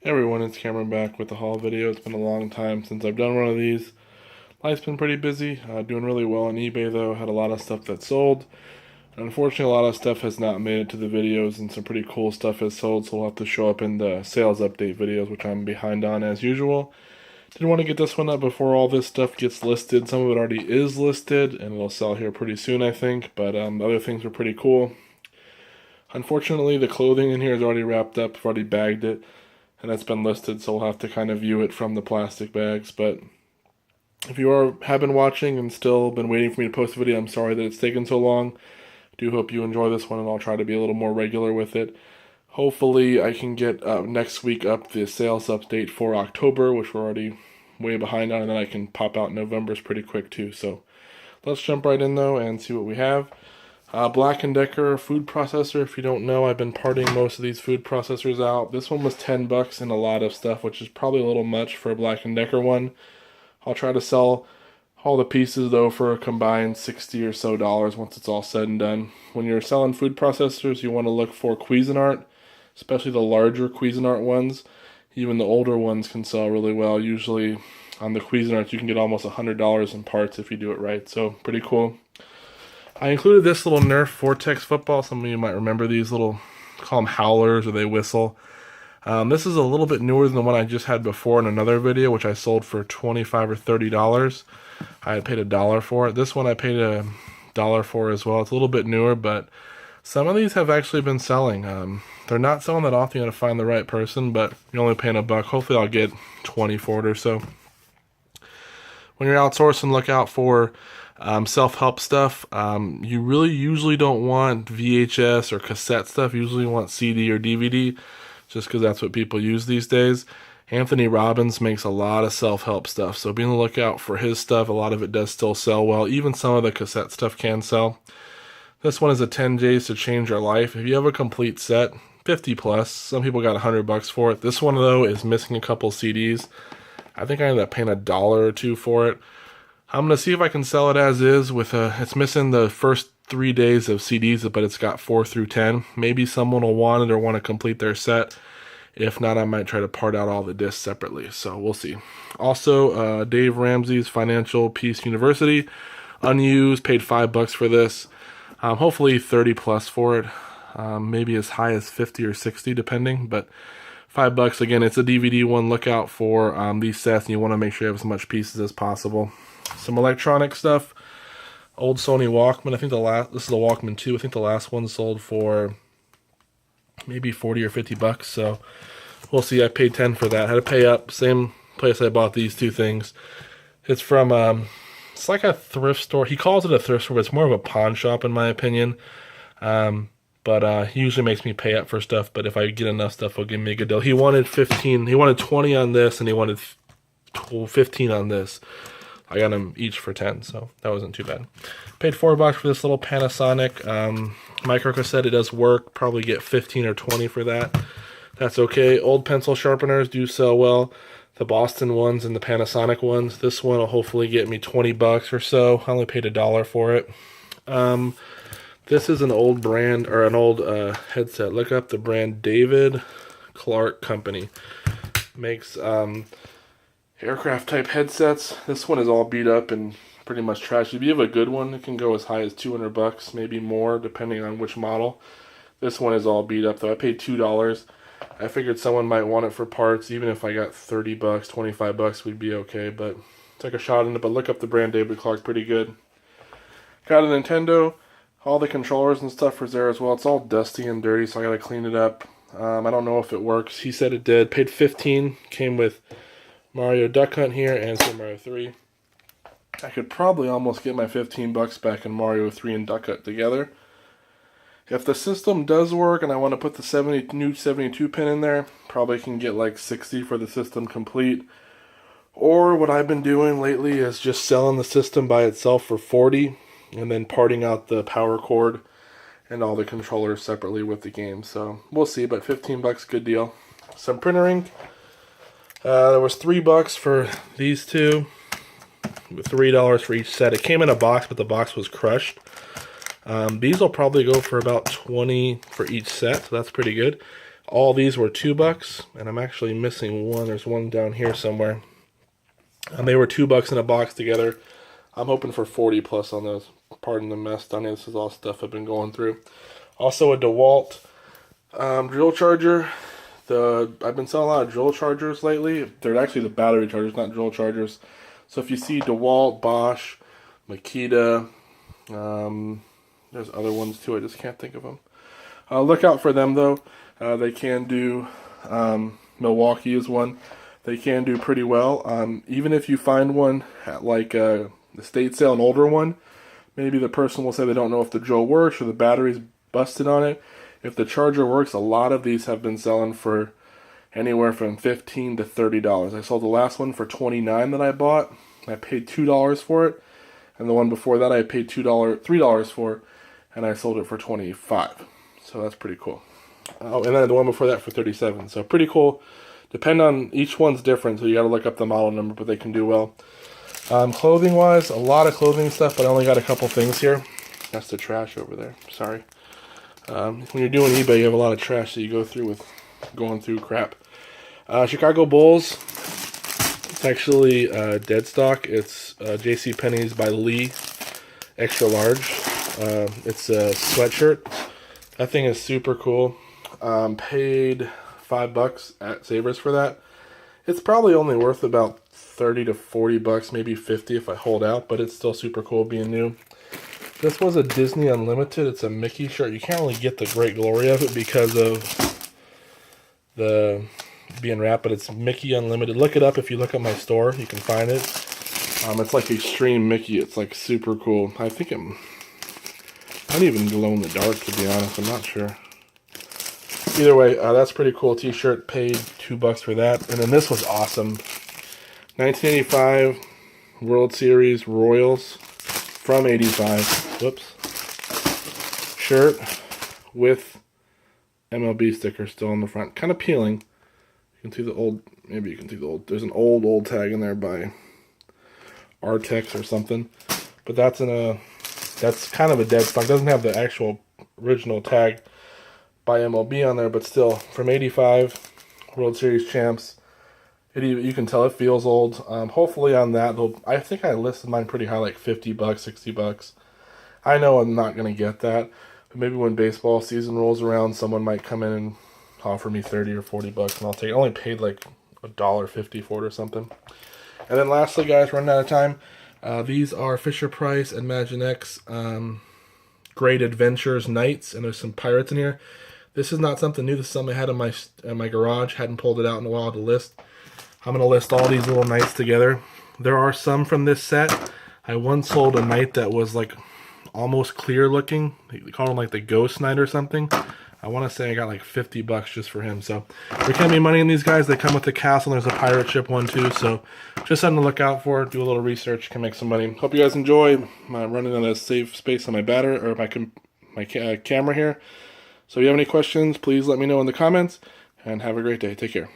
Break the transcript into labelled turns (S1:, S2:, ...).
S1: Hey everyone, it's Cameron back with the haul video. It's been a long time since I've done one of these. Life's been pretty busy, doing really well on eBay though. Had a lot of stuff that sold. Unfortunately, a lot of stuff has not made it to the videos and some pretty cool stuff has sold, so we'll have to show up in the sales update videos, which I'm behind on as usual. Didn't want to get this one up before all this stuff gets listed. Some of it already is listed and it'll sell here pretty soon, I think, but the other things were pretty cool. Unfortunately, the clothing in here is already wrapped up. I've already bagged it, and it's been listed, so we'll have to kind of view it from the plastic bags. But if you have been watching and still been waiting for me to post a video, I'm sorry that it's taken so long. Do hope you enjoy this one, and I'll try to be a little more regular with it. Hopefully, I can get next week up the sales update for October, which we're already way behind on, and then I can pop out November's pretty quick too. So let's jump right in though and see what we have. Black & Decker food processor. If you don't know, I've been parting most of these food processors out. This one was 10 bucks and a lot of stuff, which is probably a little much for a Black & Decker one. I'll try to sell all the pieces though for a combined $60 or so once it's all said and done. When you're selling food processors, you want to look for Cuisinart, especially the larger Cuisinart ones. Even the older ones can sell really well. Usually on the Cuisinart you can get almost $100 in parts if you do it right, so pretty cool. I included this little Nerf Vortex football. Some of you might remember these little, call them howlers or they whistle. This is a little bit newer than the one I just had before in another video, which I sold for $25 or $30. I had paid $1 for it. This one I paid $1 for as well. It's a little bit newer, but some of these have actually been selling. They're not selling that often. You gotta find the right person, but you're only paying $1. Hopefully I'll get 20 for it or so. When you're outsourcing, look out for self-help stuff. You really usually don't want VHS or cassette stuff. You usually want CD or DVD, just because that's what people use these days. Anthony Robbins makes a lot of self-help stuff, so be on the lookout for his stuff. A lot of it does still sell well. Even some of the cassette stuff can sell. This one is a 10 Days to Change Your Life. If you have a complete set, 50 plus. Some people got $100 for it. This one though is missing a couple CDs. I think I ended up paying $1 or $2 for it. I'm going to see if I can sell it as is with it's missing the first 3 days of CDs, but it's got 4 through 10. Maybe someone will want it or want to complete their set. If not, I might try to part out all the discs separately, so we'll see. Also, Dave Ramsey's Financial Peace University, unused, paid $5 for this. Hopefully 30 plus for it. Maybe as high as 50 or 60 depending, but $5. Again, it's a DVD one. Look out for these sets, and you want to make sure you have as much pieces as possible. Some electronic stuff. Old Sony Walkman. I think this is the Walkman 2. I think the last one sold for maybe 40 or 50 bucks. So we'll see. I paid 10 for that. Had to pay up. Same place I bought these two things. It's from it's like a thrift store. He calls it a thrift store, but it's more of a pawn shop in my opinion. But he usually makes me pay up for stuff. But if I get enough stuff, he'll give me a good deal. He wanted 15. He wanted 20 on this, and he wanted 15 on this. I got them each for 10, so that wasn't too bad. Paid $4 for this little Panasonic micro cassette. It does work. Probably get 15 or 20 for that. That's okay. Old pencil sharpeners do sell well. The Boston ones and the Panasonic ones. This one will hopefully get me $20 or so. I only paid $1 for it. This is an old brand, or an old headset. Look up the brand David Clark Company. Makes aircraft type headsets. This one is all beat up and pretty much trash. If you have a good one, it can go as high as $200, maybe more, depending on which model. This one is all beat up though. I paid $2. I figured someone might want it for parts. Even if I got $30, $25, we'd be okay. But take a shot in it. But look up the brand David Clark, pretty good. Got a Nintendo. All the controllers and stuff are there as well. It's all dusty and dirty, so I gotta clean it up. I don't know if it works. He said it did. Paid 15. Came with Mario Duck Hunt here and Super Mario 3. I could probably almost get my $15 back in Mario 3 and Duck Hunt together. If the system does work and I want to put the new 72 pin in there, probably can get like 60 for the system complete. Or what I've been doing lately is just selling the system by itself for 40 and then parting out the power cord and all the controllers separately with the game. So we'll see, but $15, good deal. Some printer ink. There was $3 for these two, with $3 for each set. It came in a box, but the box was crushed. These will probably go for about $20 for each set, so that's pretty good. All these were $2, and I'm actually missing one. There's one down here somewhere. And they were $2 in a box together. I'm hoping for 40 plus on those. Pardon the mess down here. This is all stuff I've been going through. Also a Dewalt drill charger. I've been selling a lot of drill chargers lately. They're actually the battery chargers, not drill chargers. So if you see Dewalt, Bosch, Makita, there's other ones too. I just can't think of them. Look out for them though. They can do, Milwaukee is one. They can do pretty well. Even if you find one at like a estate sale, an older one, maybe the person will say they don't know if the drill works or the battery's busted on it. If the charger works, a lot of these have been selling for anywhere from $15 to $30. I sold the last one for $29 that I bought. I paid $2 for it. And the one before that I paid $3 for, and I sold it for $25. So that's pretty cool. Oh, and then the one before that for $37. So pretty cool. Depend on, each one's different, so you got to look up the model number, but they can do well. Clothing wise, a lot of clothing stuff, but I only got a couple things here. That's the trash over there. Sorry. When you're doing eBay, you have a lot of trash that you go through with going through crap. Chicago Bulls. It's actually dead stock. It's JCPenney's by Lee, extra large. It's a sweatshirt. That thing is super cool. Paid $5 at Savers for that. It's probably only worth about 30 to 40 bucks, maybe 50 if I hold out, but it's still super cool being new. This was a Disney Unlimited. It's a Mickey shirt. You can't really get the great glory of it because of the being wrapped, but it's Mickey Unlimited. Look it up if you look at my store. You can find it. It's like Extreme Mickey. It's like super cool. I think I don't even glow in the dark, to be honest. I'm not sure. Either way, that's pretty cool t-shirt. Paid $2 for that. And then this was awesome. 1985 World Series Royals from 85. Whoops. Shirt with MLB sticker still on the front. Kind of peeling. You can see the old, maybe you can see the old, there's an old tag in there by Artex or something. But that's that's kind of a dead stock. Doesn't have the actual original tag by MLB on there, but still, from 85 World Series champs. You can tell it feels old. Hopefully on that, I think I listed mine pretty high, like 50 bucks, 60 bucks. I know I'm not going to get that, but maybe when baseball season rolls around, someone might come in and offer me 30 or 40 bucks, and I'll take it. I only paid like $1.50 for it or something. And then lastly, guys, running out of time, these are Fisher-Price and Imaginext Great Adventures Knights, and there's some pirates in here. This is not something new. This is something I had in my garage. Hadn't pulled it out in a while to list. I'm going to list all these little knights together. There are some from this set. I once sold a knight that was like almost clear looking. They call him like the Ghost Knight or something. I want to say I got like 50 bucks just for him. So there can be money in these guys. They come with the castle. There's a pirate ship one too. So just something to look out for. Do a little research. Can make some money. Hope you guys enjoy. I'm running out of safe space on my my camera here. So if you have any questions, please let me know in the comments. And have a great day. Take care.